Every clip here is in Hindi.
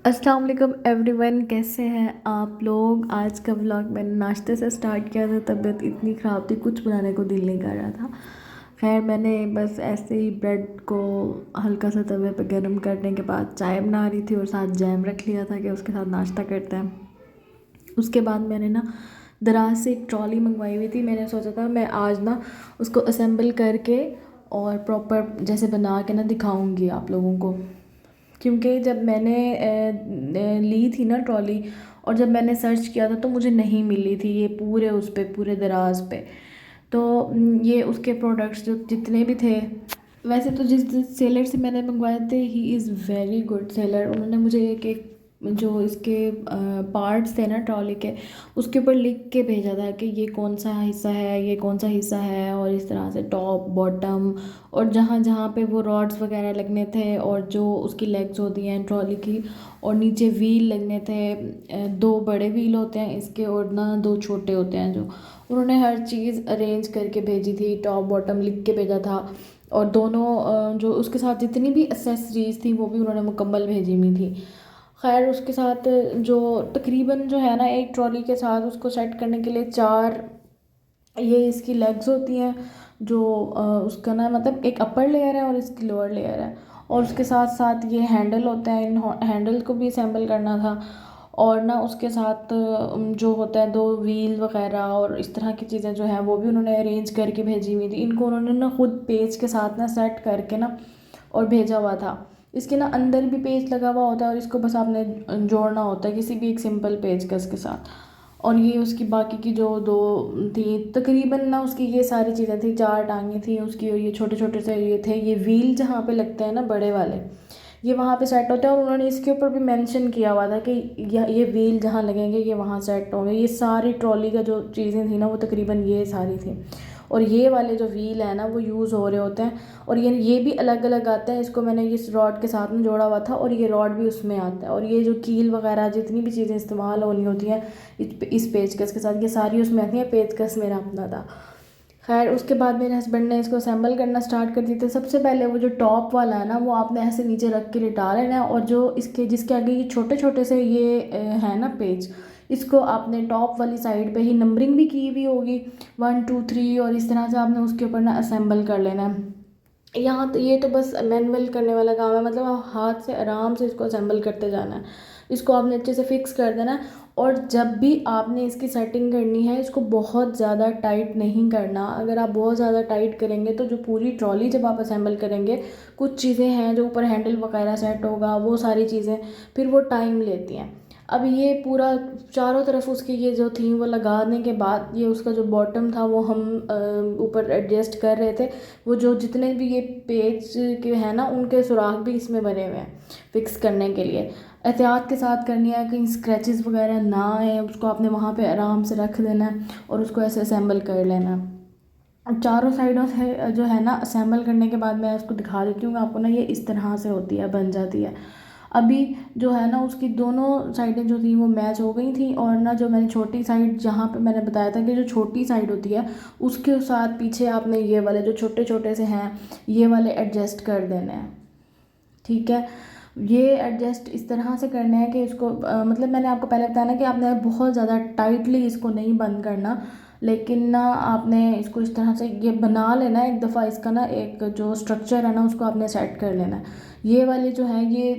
अस्सलाम वालेकुम एवरीवन, कैसे हैं आप लोग। आज का व्लॉग मैंने नाश्ते से स्टार्ट किया था। तबीयत इतनी ख़राब थी, कुछ बनाने को दिल नहीं कर रहा था। खैर मैंने बस ऐसे ही ब्रेड को हल्का सा तवे पे गर्म करने के बाद चाय बना रही थी और साथ जैम रख लिया था कि उसके साथ नाश्ता करते हैं। उसके बाद मैंने ना दराज से एक ट्रॉली मंगवाई हुई थी। मैंने सोचा था मैं आज ना उसको असेंबल करके और प्रॉपर जैसे बना के ना दिखाऊंगी आप लोगों को। क्योंकि जब मैंने ली थी ना ट्रॉली, और जब मैंने सर्च किया था तो मुझे नहीं मिली थी ये पूरे उस पे पूरे दराज पे। तो ये उसके प्रोडक्ट्स जो जितने भी थे, वैसे तो जिस सेलर से मैंने मंगवाए थे he is very good seller. उन्होंने मुझे एक एक जो इसके पार्ट्स थे ना ट्रॉली के, उसके ऊपर लिख के भेजा था कि ये कौन सा हिस्सा है, ये कौन सा हिस्सा है, और इस तरह से टॉप बॉटम, और जहाँ जहाँ पे वो रॉड्स वगैरह लगने थे, और जो उसकी लेग्स होती हैं ट्रॉली की, और नीचे व्हील लगने थे। दो बड़े व्हील होते हैं इसके और ना दो छोटे होते हैं। जो उन्होंने हर चीज़ अरेंज करके भेजी थी, टॉप बॉटम लिख के भेजा था। और दोनों जो उसके साथ जितनी भी एसेसरीज थी वो भी उन्होंने मुकम्मल भेजी हुई थी। खैर उसके साथ जो तकरीबन जो है ना एक ट्रॉली के साथ उसको सेट करने के लिए चार ये इसकी लेग्स होती हैं। जो उसका ना मतलब एक अपर लेयर है और इसकी लोअर लेयर है, और उसके साथ साथ ये हैंडल होते हैं। इन हैंडल को भी असेंबल करना था। और ना उसके साथ जो होता है दो व्हील वगैरह और इस तरह की चीज़ें जो हैं वो भी उन्होंने अरेंज करके भेजी हुई थी। इनको उन्होंने ना खुद पेज के साथ ना सेट करके ना और भेजा हुआ था। इसके ना अंदर भी पेज लगा हुआ होता है और इसको बस आपने जोड़ना होता है किसी भी एक सिंपल पेचकस के साथ। और ये उसकी बाकी की जो दो थी तकरीबन ना, उसकी ये सारी चीज़ें थी, चार टांगें थी उसकी, और ये छोटे छोटे से ये थे। ये व्हील जहाँ पे लगते हैं ना बड़े वाले, ये वहाँ पे सेट होते हैं। और उन्होंने इसके ऊपर भी मेंशन किया हुआ था कि ये व्हील जहाँ लगेंगे ये वहाँ सेट होंगे। ये सारी ट्रॉली का जो चीज़ें थी ना वो तकरीबन ये सारी थी। और ये वाले जो व्हील है ना वो यूज़ हो रहे होते हैं, और ये भी अलग अलग आते हैं। इसको मैंने इस रॉड के साथ में जोड़ा हुआ था और ये रॉड भी उसमें आता है। और ये जो कील वगैरह जितनी भी चीज़ें इस्तेमाल होनी होती हैं इस पेचकस के साथ, ये सारी उसमें आती हैं। पेचकस मेरा अपना था। खैर उसके बाद मेरे हस्बैंड ने इसको असेंबल करना स्टार्ट कर दी थी। सबसे पहले वो जो टॉप वाला है ना वो आपने ऐसे नीचे रख के लिटा लेना है, और जो इसके जिसके आगे ये छोटे छोटे से ये है ना पेज, इसको आपने टॉप वाली साइड पे ही नंबरिंग भी की हुई होगी 1 2 3, और इस तरह से आपने उसके ऊपर ना असेंबल कर लेना है। यहाँ तो ये तो बस मैनुअल करने वाला काम है, मतलब आप हाथ से आराम से इसको असेंबल करते जाना है। इसको आपने अच्छे से फिक्स कर देना है। और जब भी आपने इसकी सेटिंग करनी है इसको बहुत ज़्यादा टाइट नहीं करना। अगर आप बहुत ज़्यादा टाइट करेंगे तो जो पूरी ट्रॉली जब आप असेंबल करेंगे, कुछ चीज़ें हैं जो ऊपर हैंडल वगैरह सेट होगा वो सारी चीज़ें फिर वो टाइम लेती हैं। अब ये पूरा चारों तरफ उसकी ये जो थी वो लगाने के बाद ये उसका जो बॉटम था वो हम ऊपर एडजस्ट कर रहे थे। वो जो जितने भी ये पेज के हैं ना उनके सुराख भी इसमें बने हुए हैं फिक्स करने के लिए। एहतियात के साथ करनी है, कहीं स्क्रैचेस वगैरह ना आए, उसको आपने वहाँ पे आराम से रख देना है और उसको ऐसे असेंबल कर लेना है। अब चारों साइडों से जो है ना असेंबल करने के बाद मैं इसको दिखा देती हूँ आपको ना, ये इस तरह से होती है, बन जाती है। अभी जो है ना उसकी दोनों साइडें जो थी वो मैच हो गई थी, और ना जो मैंने छोटी साइड जहाँ पे मैंने बताया था कि जो छोटी साइड होती है उसके साथ पीछे आपने ये वाले जो छोटे छोटे से हैं ये वाले एडजस्ट कर देने हैं। ठीक है, ये एडजस्ट इस तरह से करना है कि इसको मतलब मैंने आपको पहले बताया ना कि आपने बहुत ज़्यादा टाइटली इसको नहीं बंद करना, लेकिन ना आपने इसको इस तरह से ये बना लेना है। एक दफ़ा इसका ना एक जो स्ट्रक्चर है ना उसको आपने सेट कर लेना है। ये वाले जो है ये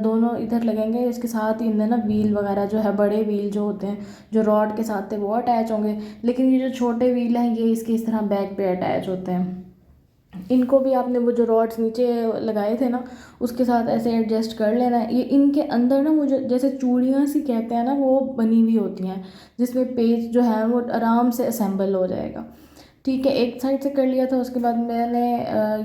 दोनों इधर लगेंगे, इसके साथ ही इनमें ना व्हील वगैरह जो है बड़े व्हील जो होते हैं जो रॉड के साथ थे वो अटैच होंगे, लेकिन ये जो छोटे व्हील हैं ये इसके इस तरह बैक पे अटैच होते हैं। इनको भी आपने वो जो रॉड्स नीचे लगाए थे ना उसके साथ ऐसे एडजस्ट कर लेना है। ये इनके अंदर ना मुझे जैसे चूड़ियाँ सी कहते हैं ना वो बनी हुई होती हैं, जिसमें पेज जो है वो आराम से असेंबल हो जाएगा। ठीक है, एक साइड से कर लिया था, उसके बाद मैंने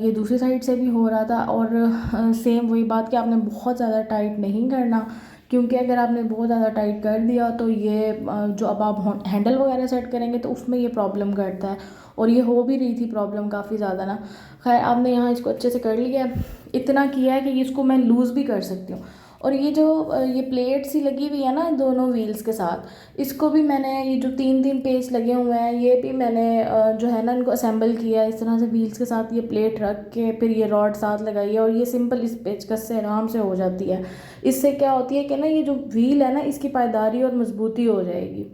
ये दूसरी साइड से भी हो रहा था। और सेम वही बात कि आपने बहुत ज़्यादा टाइट नहीं करना, क्योंकि अगर आपने बहुत ज़्यादा टाइट कर दिया तो ये जो अब आप हैंडल वगैरह सेट करेंगे तो उसमें ये प्रॉब्लम करता है, और ये हो भी रही थी प्रॉब्लम काफ़ी ज़्यादा ना। खैर आपने यहाँ इसको अच्छे से कर लिया है, इतना किया है कि इसको मैं लूज़ भी कर सकती हूँ। और ये जो ये प्लेट सी लगी हुई है ना दोनों व्हील्स के साथ, इसको भी मैंने, ये जो 3 पेच लगे हुए हैं ये भी मैंने जो है ना इनको असेंबल किया इस तरह से व्हील्स के साथ। ये प्लेट रख के फिर ये रॉड साथ लगाई है, और ये सिंपल इस पेचकस से आराम से हो जाती है। इससे क्या होती है कि ना ये जो व्हील है ना इसकी पायदारी और मजबूती हो जाएगी।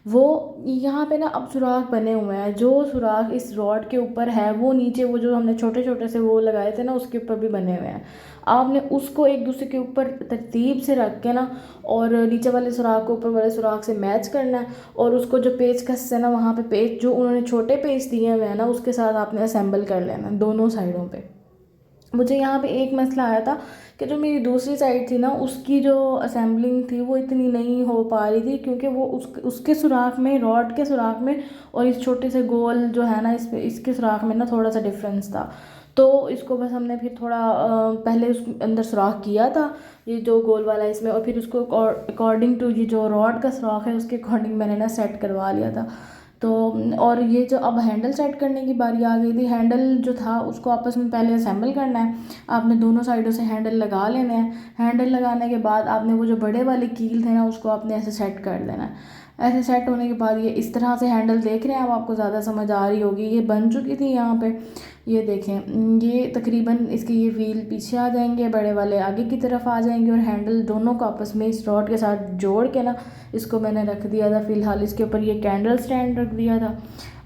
वो यहाँ पे ना अब सुराख बने हुए हैं, जो सुराख इस रॉड के ऊपर है वो नीचे वो जो हमने छोटे छोटे से वो लगाए थे ना उसके ऊपर भी बने हुए हैं। आपने उसको एक दूसरे के ऊपर तरतीब से रख के ना, और नीचे वाले सुराख को ऊपर वाले सुराख से मैच करना है, और उसको जो पेचकस से ना वहाँ पे पेच जो उन्होंने छोटे पेच दिए हुए हैं ना उसके साथ आपने असेंबल कर लेना दोनों साइडों पे। मुझे यहाँ पे एक मसला आया था कि जो मेरी दूसरी साइड थी ना उसकी जो असेंबलिंग थी वो इतनी नहीं हो पा रही थी, क्योंकि वो उसके सुराख में, रॉड के सुराख में और इस छोटे से गोल जो है ना इसके सुराख में ना थोड़ा सा डिफरेंस था। तो इसको बस हमने फिर थोड़ा पहले उस अंदर सुराख किया था ये जो गोल वाला इसमें, और फिर उसको अकॉर्डिंग टू ये जो रॉड का सुराख है उसके अकॉर्डिंग मैंने ना सेट करवा लिया था। तो और ये जो अब हैंडल सेट करने की बारी आ गई थी, हैंडल जो था उसको आपस में पहले असेंबल करना है। आपने दोनों साइडों से हैंडल लगा लेने हैं। हैंडल लगाने के बाद आपने वो जो बड़े वाले कील थे ना उसको आपने ऐसे सेट कर देना है। ऐसे सेट होने के बाद ये इस तरह से हैंडल देख रहे हैं, अब आपको ज़्यादा समझ आ रही होगी। ये बन चुकी थी यहाँ पे, ये देखें, ये तकरीबन इसके ये व्हील पीछे आ जाएंगे, बड़े वाले आगे की तरफ आ जाएंगे, और हैंडल दोनों को आपस में इस रॉड के साथ जोड़ के ना इसको मैंने रख दिया था। फ़िलहाल इसके ऊपर ये कैंडल स्टैंड रख दिया था।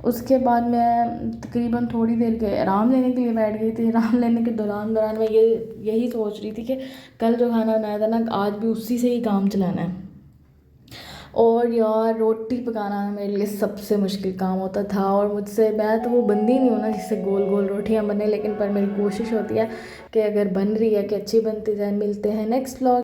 उसके बाद मैं तकरीबन थोड़ी देर के आराम लेने के लिए बैठ गई थी। आराम लेने के दौरान मैं यही सोच रही थी कि कल जो खाना बनाया था ना आज भी उसी से ही काम चलाना है। और यार रोटी पकाना मेरे लिए सबसे मुश्किल काम होता था, और मैं तो वो बंदी नहीं हूँ ना जिससे गोल गोल रोटियां बने, लेकिन पर मेरी कोशिश होती है कि अगर बन रही है कि अच्छी बनती जाए। मिलते हैं नेक्स्ट व्लॉग।